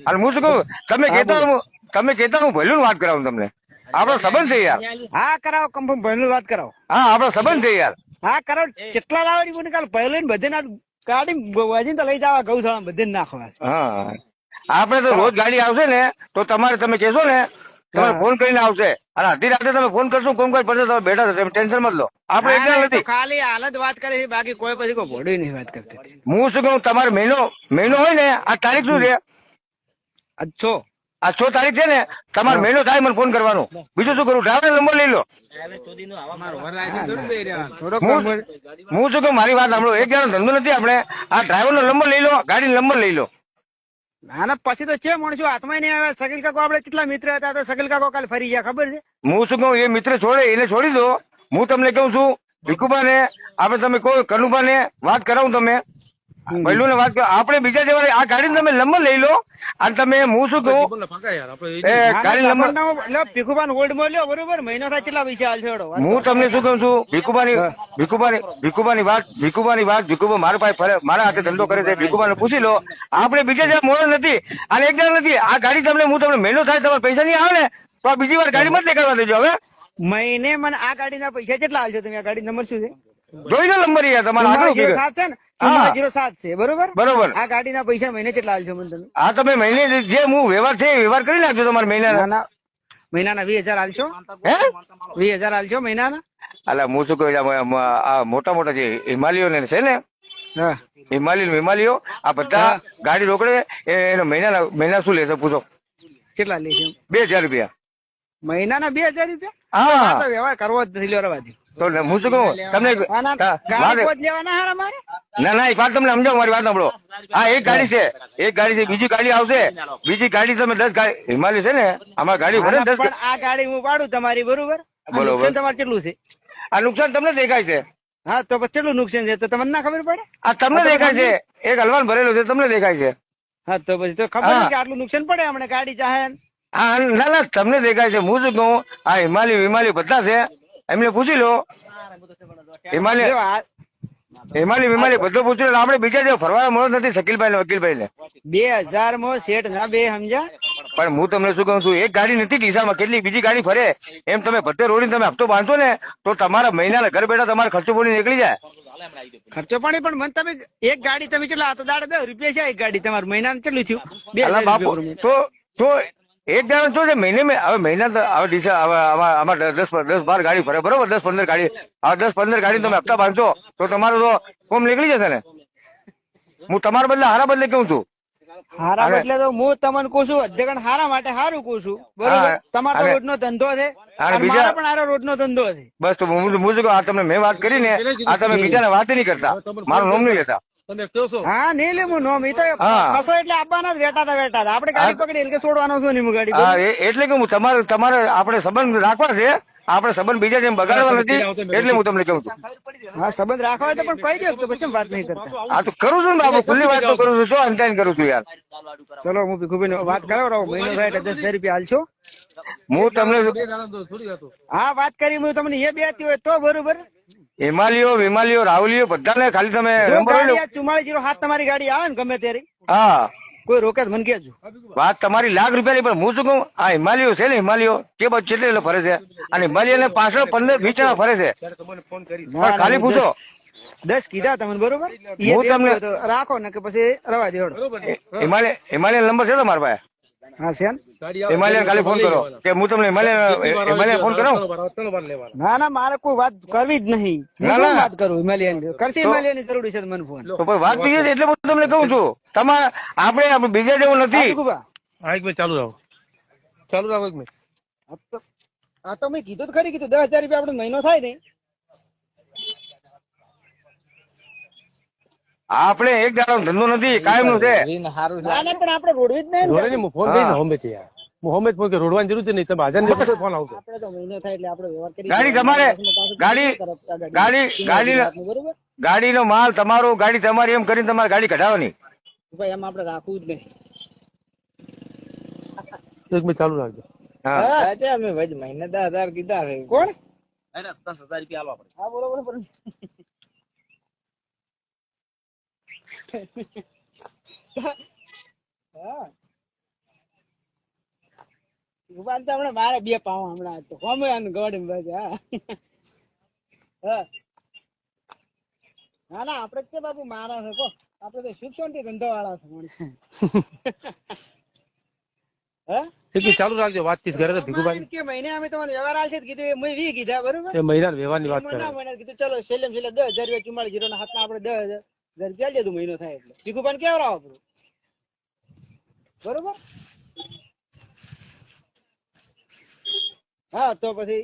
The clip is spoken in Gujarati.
અને હું શું કહું, તમે કહેતા હું ભલ્યું વાત કરાવું તમને. આપણો સંબંધ છે યાર. હા કરાવો, કન્ફર્મ ભાઈ વાત કરાવો. હા આપણો સંબંધ છે યાર. હા કરાવો. કેટલા લાવવાની મને કાલ ભાઈ લઈને બધે ના ગાડી વજીને તો લઈ જવા ગૌશાળા બધે નાખવા. હા આપણે તો રોજ ગાડી આવશે ને તો તમે કહેશો ને, તમારે ફોન કરીને આવશે. અને અડધી રાતે તમે ફોન કરશો, કોમ કોઈ પડશે તમે બેઠા થશે, ટેન્શન મત લો. આપણે એકલા નથી. ખાલી હાલત વાત કરે છે, બાકી કોઈ પછી કોઈ ભોડું નહીં વાત કરતી. હું શું કહું, તમારે મહિનો હોય ને, આ તારીખ શું છે? આ 6 તારીખ છે ને, તમારો મહિનો થાય મને ફોન કરવાનો. બીજું શું કરું? ડ્રાઈવર નંબર લઈ લો. હું શું કહું, મારી વાત સાંભળો. એક જણો ધંધો નથી આપણે. આ ડ્રાઈવર નો નંબર લઈ લો, ગાડી નંબર લઈ લો. ના ના પછી તો છે માણસો હાથમાં નહીં આવે. સગીલ કાકો આપણે કેટલા મિત્ર હતા, તો સગીલ કાકો કાલે ફરી ગયા ખબર છે. હું શું કહું, એ મિત્ર છોડે એને છોડી દો. હું તમને કહું છું, ભીખુભા ને આપણે તમે કહો, કનુભા ને વાત કરાવું. તમે પહેલું ને વાત કરો. આપણે બીજા જેવા આ ગાડી તમે નંબર લઈ લો. અને તમે હું શું કહું, ગાડી નંબર ભીખુભાઈ હોલ્ડ માં લ્યો. બરોબર મહિનો થાય કેટલા પૈસા હાલ છોડો. હું તમને શું કહું છું, ભીખુભાની વાત મારા પાસે ફરે, મારા હાથે ધંધો કરે છે. ભીખુભાને પૂછી લો. આપણે બીજા જેવા મોડો નથી અને એક જણ નથી. આ ગાડી હું તમને મહિનો થાય તમારે પૈસા નહીં આવે ને તો આ બીજી વાર ગાડી મત દેખાડવા દેજો. હવે મહિને મને આ ગાડીના પૈસા કેટલા હાલશો તમે? આ ગાડી નંબર શું છે? જોઈ લો નંબર યાર તમારા 07 છે ને, 07 છે. બરોબર. આ ગાડીના પૈસા મહિને કેટલા હાલશો મને તમે? હા તમે મહિને જે હું વ્યવહાર છે વ્યવહાર કરી નાખજો તમારે મહિનાના. 20,000 હાલશો? હે 20,000 હાલશો મહિનાના? અલા હું શું કહું, આ મોટા જે હિમાલયો ને છે ને, હિમાલયો આ બધા ગાડી રોકડે એનો મહિના શું લેશે પૂછો? કેટલા લેશે? 2,000 રૂપિયા મહિનાના. 2,000 રૂપિયા? હા વ્યવહાર કરવો જ નથી. લેવાથી તો હું શું કહું તમને, ના ના એક વાત તમને સમજાવો, મારી વાત સાંભળો. હા એક ગાડી છે, બીજી ગાડી આવશે. બીજી ગાડી તમે 10 ગાડી હિમાલય છે ને, અમારી ગાડી ભરે 10. આ ગાડી હું પાડું તમારી. બરોબર. બરોબર. તમારે કેટલું છે? આ નુકસાન તમને દેખાય છે. હા તો કેટલું નુકસાન છે તો તમને ના ખબર પડે? આ તમને દેખાય છે, એક હલવાન ભરેલો છે તમને દેખાય છે. હા તો પછી તો ખબર છે કે આટલું નુકસાન પડે હમણાં ગાડી ચાહે. હા ના ના તમને દેખાય છે. હું શું કહું, આ હિમાલય બધા છે, એમને પૂછી લો. હિમાલય બધો પૂછી લો. આપણે બીજા જે ફરવા મળો નથી શકીલભાઈ ને વકીલભાઈ ને. 2000 માં શેઠ ના બે સમજ્યા. પણ હું તમને શું કહું છું, એક ગાડી નથી ડીસામાં, કેટલી બીજી ગાડી ફરે. એમ તમે બધે રોડી તમે હપ્તો બાંધો ને તો તમારા મહિનાના ઘર બેઠા તમારે ખર્ચો પાણી નીકળી જાય. ખર્ચો પાણી પણ મને તમે એક ગાડી તમે કેટલા તો દાડે 10 રૂપિયા છે એક ગાડી તમારે મહિનાનું કેટલું થયું? 2000 તો એક જણ શું છે મહિને હવે મહિના હવે ડીસા હવે આમાં 10-12 ગાડી ફરે. બરોબર. 10-15 ગાડી, હવે 10-15 ગાડી તમે હપ્તા બાંધશો તો તમારું તો કોમ નીકળી જશે ને. હું તમારા બદલે હારા બદલે કહું છું. હારા બદલે તો હું તમને કહું છું, અધ્યક્ષ હારા માટે હારું કહું છું. બરોબર. તમારો રોજ નો ધંધો છે, મારો પણ હારો રોજ નો ધંધો છે. બસ તો હું આ તમને મેં વાત કરી ને, આ તમે બીજાને વાત નહીં કરતા, મારું નામ નહીં લેતા. હા નહીં લે હું નોમ. એ તો ફસો એટલે આપવાના જ વેટાતા આપડે ગાડી પકડી એટલે છોડવાનો છું નહીં ગાડી. હા એટલે કે હું તમારે આપણે સંબંધ રાખવા છે. આપણે સંબંધ બીજા જેમ બગાડવા નથી, એટલે હું તમને કહું છું. હા સંબંધ રાખવા હોય તો પણ કહી દો તો પછી વાત નહીં કરતા. હા તો કરું છું ને બાબુ, ખુલ્લી વાત તો કરું છું. શું અંતાઈને કરું છું યાર. ચલો હું ભીખુભાઈ વાત કરાવો. મહિનો થાય એટલે 10,000 રૂપિયા હાલશો. હું તમને હા વાત કરી હું તમને એ બેતી હોય તો બરોબર. હિમાલયો રાહુલિયો બધાને ખાલી તમે 4407 તમારી ગાડી આવે ને ગમે ત્યારે, હા કોઈ રોકે મને કેજો. વાત તમારી લાખ રૂપિયાની. પણ હું શું કહું, આ હિમાલયો છે ને, હિમાલયો કે કેટલે ફરે છે, અને હિમાલય ને પાછળ 15-20 જણા ફરે છે. પણ ખાલી પૂછો 10 કીધા તમને. બરોબર. હું તમને રાખો ને કે પછી રવા દેવડો. હિમાલય નંબર છે તમારા પાસે? હા છે. હિમાલય ખાલી ફોન કરો કે હું તમને હિમાલય ફોન કરાવું. ના ના મારે કોઈ વાત કરવી જ નહીં. વાત કરું હિમાલય કરશે, હિમાલય ની જરૂર છે મને ફોન. તો વાત બીજી એટલે હું તમને કહું છું, તમારે આપણે બીજા જેવું નથી. ચાલુ રાખો એક મિનિટ. હા તો મેં કીધું ખરી, કીધું 10,000 રૂપિયા આપડે મહિનો થાય ને. આપણે એક દાડો ધંધો નથી, કાયમ નું છે. પણ આપડે રોડવી જ નહીં. ફોન કરી હોમે થી યાર. હું હોમે ફોન કે રોડવાની જરૂર છે નહીં. તમે હાજર નહીં ફોન આવશે. આપણે તો મહિનો થાય એટલે આપણે વ્યવહાર કરી. ગાડી તમારે ગાડીનો માલ તમારો, ગાડી તમારી, એમ કરીને તમારે ગાડી કઢાવવાની. ભાઈ એમ આપણે રાખવું જ નહીં. એક મિનિટ ચાલુ રાખજો. હા અમે મહિને 10,000 કીધા છે. કોણ? 10,000 રૂપિયા આલવા પડે. હા બોલો બોલો. હા ભગવાન તો હમણાં મારે 2 પાવ હમણાં તો હોમે આનું ગોડ બસ હા હા ના ના આપડે કે બાપુ મારા છે કો આપડે તો સુખ શાંતિ ધંધો વાળા છે માણસ હા એ ચાલુ રાખજો વાતચીત કરે તો ભીખુભાઈ કે મહિને અમે તમારે વ્યવહાર આવશે કીધું એ મેં 20 કીધા બરોબર એ મહિના વ્યવહારની વાત કરે મહિના કીધું ચલો છેલ્લે 10,000 રૂપિયા 44 ના હાથમાં આપણે 10,000 રૂપિયા લેજો મહિનો થાય એટલે ભીખુભાઈ કેવડાવો આપણું બરોબર હા તો પછી